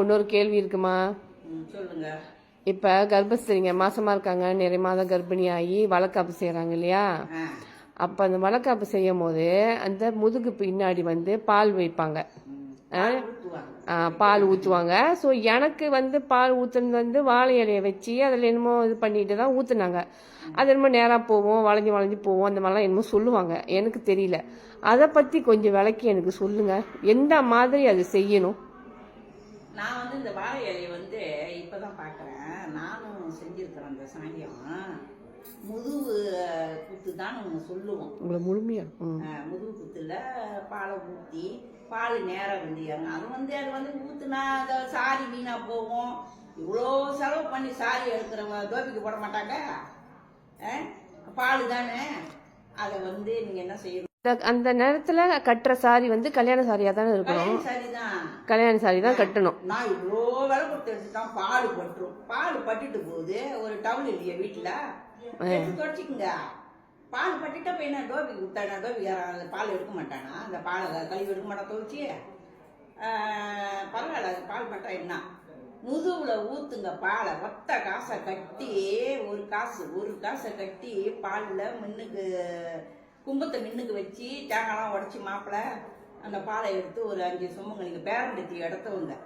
இன்னொரு கேள்வி இருக்குமா? சொல்லுங்க. இப்போ கர்ப்பஸ்திரிங்க மாசமா இருக்காங்க, நிறைய மாதம் கர்ப்பிணி ஆகி வளக்காப்பு செய்கிறாங்க இல்லையா? அப்போ அந்த வளக்காப்பு செய்யும் போது அந்த முதுகு பின்னாடி பால் வைப்பாங்க, பால் ஊற்றுவாங்க. ஸோ எனக்கு பால் ஊற்றுனது வாழை இலையை வச்சு அதில் என்னமோ இது பண்ணிட்டு தான் ஊற்றுனாங்க. அது என்னமோ நேராக போவோம், வளைஞ்சு வளைஞ்சு போவோம், அந்த மாதிரிலாம் என்னமோ சொல்லுவாங்க, எனக்கு தெரியல. அதை பற்றி கொஞ்சம் விளக்கி எனக்கு சொல்லுங்கள், எந்த மாதிரி அது செய்யணும்? நான் இந்த வாழை இலையை இப்போதான் பார்க்குறேன். நானும் செஞ்சுருக்கிறேன். அந்த சாங்கியம் முதுகு குத்து தான் நம்ம சொல்லுவோம். உங்களை முழுமையா முதுகு குத்துல பாலை ஊற்றி பால் நேரம் அது ஊற்றுனா அந்த சாரி வீணா போகும். இவ்வளோ செலவு பண்ணி சாரி எடுக்கிறவங்க தோப்பிக்கு போட மாட்டாங்க. பால் தானே. அதை நீங்கள் என்ன செய்யணும், அந்த நேரத்துல கட்டுற சாரி கல்யாண சாரியா தானே இருக்கணும். கல்யாண சாரி தான் கட்டணும். நான் இவ்வளோ வேலை கொடுத்து எடுத்துட்டான். பால் பட்டுரும். பால் பட்டுட்டு போகுது. ஒரு டவுல் இல்லையா வீட்டுல, தொடச்சிக்குங்க. பால் பட்டுட்டா போய் என்ன டோபிக்கு விட்டானா? டோபிக்கார பால் எடுக்க மாட்டானா? அந்த பாலை கழுவி எடுக்க மாட்டான் துவச்சி. பரவாயில்ல, அது பால் பட்டா என்ன, முதுகுல ஊத்துங்க பாலை. ஒத்த காசை கட்டி, ஒரு காசை கட்டி பாலில் மின்னுக்கு கும்பத்தை மின்னுக்கு வச்சு தேங்காய்லாம் உடச்சி மாப்பிள்ளை அந்த பாலை எடுத்து ஒரு 5 சும்முங்க. நீங்கள் பேரம்படுத்தி இடத்தவங்க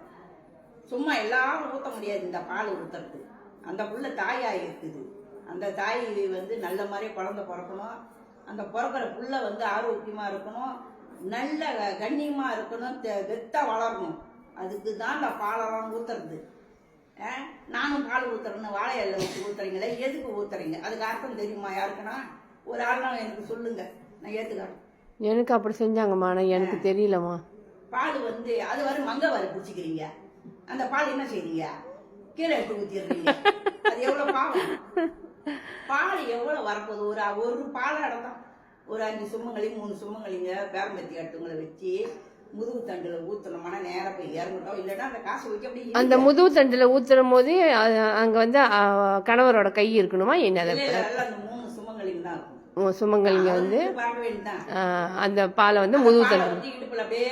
சும்மா எல்லாரும் ஊற்ற முடியாது இந்த பால் ஊற்றுறது. அந்த புள்ள தாயாக இருக்குது. அந்த தாய் நல்ல மாதிரியே குழந்தை பிறக்கணும். அந்த பிறக்கிற புள்ள ஆரோக்கியமாக இருக்கணும், நல்ல கண்ணியமாக இருக்கணும், வெத்தாக வளரணும். அதுக்கு தான் இந்த பாலெல்லாம் ஊற்றுறது. நானும் பால் ஊற்றுறேன்னு வாழை இலை வச்சு ஊற்றுறீங்களே, எதுக்கு ஊற்றுறீங்க? அதுக்கு அர்த்தம் தெரியுமா யாருக்குன்னா? ஒரு ஆள்னா எனக்கு சொல்லுங்க, நான் ஏற்றுக்கிறேன். எனக்கு அப்படி செஞ்சாங்கம்மா, ஆனால் எனக்கு தெரியலம்மா. பால் அது மங்க வர பிடிச்சிக்கிறீங்க. அந்த பால் என்ன செய்றீங்க? கீழே எடுத்து ஊற்றிடுறீங்க. அது எவ்வளோ பாவம். பால் எவ்வளோ வரப்போகுது? ஒரு பால் இடம்தான். ஒரு 5 சும்மங்களையும் 3 சும்மங்களைங்க பேரம்பத்தி அடுத்துங்களை வச்சு முதுகு தண்டுல ஊற்றணும்னா நேரம் போய் இறங்கட்டும். இல்லைன்னா அந்த காசை வச்சு அப்படி அந்த முதுகு தண்டுல ஊத்துறும் போது அங்கே கணவரோட கை இருக்கணுமா என்ன? அந்த 3 சுமங்கலிங்க தான் இருக்கும். சுமங்கலிங்க பார்க்க வேண்டியதான். அந்த பாலை முதுகு தண்டு இடுப்புல அப்படியே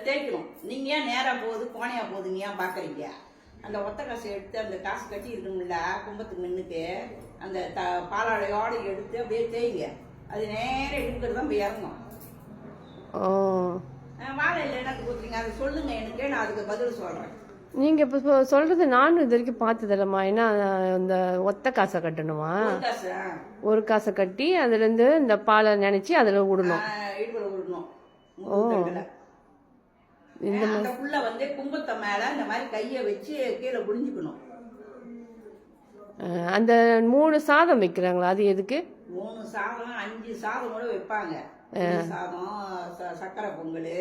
தேய்க்கணும். நீங்க ஏன் நேரம் போகுது கோணையா போகுதுங்க ஏன் பாக்குறீங்க? அந்த ஒத்த காசை எடுத்து அந்த காசு கட்டி இருக்கணும்ல கும்பத்துக்கு மின்னுக்கு அந்த பாலாடையோடு எடுத்து அப்படியே தேய்ங்க. அது நேரம் எடுக்கிறது தான் போய் இறங்கும். வாழை இல்லைன்னா கொடுத்துறீங்க. அதை சொல்லுங்க எனக்கு, நான் அதுக்கு பதில் சொல்றேன். நீங்க இப்ப சொல்றது நானும் இது வரைக்கும் பார்த்ததில்லம்மா. ஏன்னா இந்த ஒத்த காசை கட்டணுமா? ஒரு காசை கட்டி அதுல இருந்து இந்த பாலை நினைச்சு அதுல விடணும். இந்த புள்ள கும்பத்தை மேல இந்த மாதிரி கைய வச்சு கீழே குனிஞ்சுக்கணும். அந்த 3 சாதம் வைக்கிறாங்களா? அது எதுக்கு? 3 சாதம் 5 சாதம் கூட வைப்பாங்க. சாதம், சக்கரை பொங்கல்,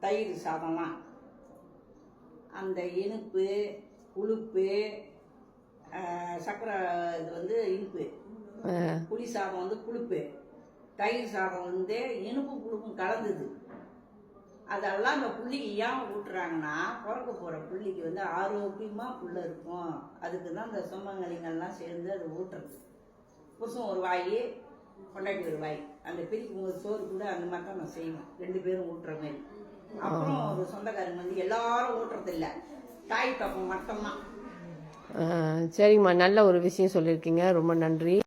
தயிர் சாதம்லாம். அந்த இனிப்பு புளிப்பு, சக்கரை இது இனிப்பு, புளி சாதம் புளிப்பு, தயிர் சாதம் இனிப்பு புளிப்பும் கலந்தது. அதெல்லாம் இந்த புள்ளிக்கு ஏன் ஊட்டுறாங்கன்னா, பிறக்க போகிற புள்ளிக்கு ஆரோக்கியமாக புள்ள இருக்கும். அதுக்கு தான் இந்த சுமங்கலிங்கெல்லாம் சேர்ந்து அது ஊட்டுறது. புருஷன் ஒரு வாய், பொண்டாட்டி ஒரு வாய். அந்த பிரிக்கும் போது சோறு கூட அந்த மாதிரி தான் நான் செய்வேன், 2 பேரும் ஊட்டுற மாதிரி. அப்புறம் ஒரு சொந்தக்காரங்க எல்லாரும் ஊட்டுறது இல்லை, தாய் தப்பம் மட்டும்தான். சரிங்கம்மா, நல்ல ஒரு விஷயம் சொல்லியிருக்கீங்க, ரொம்ப நன்றி.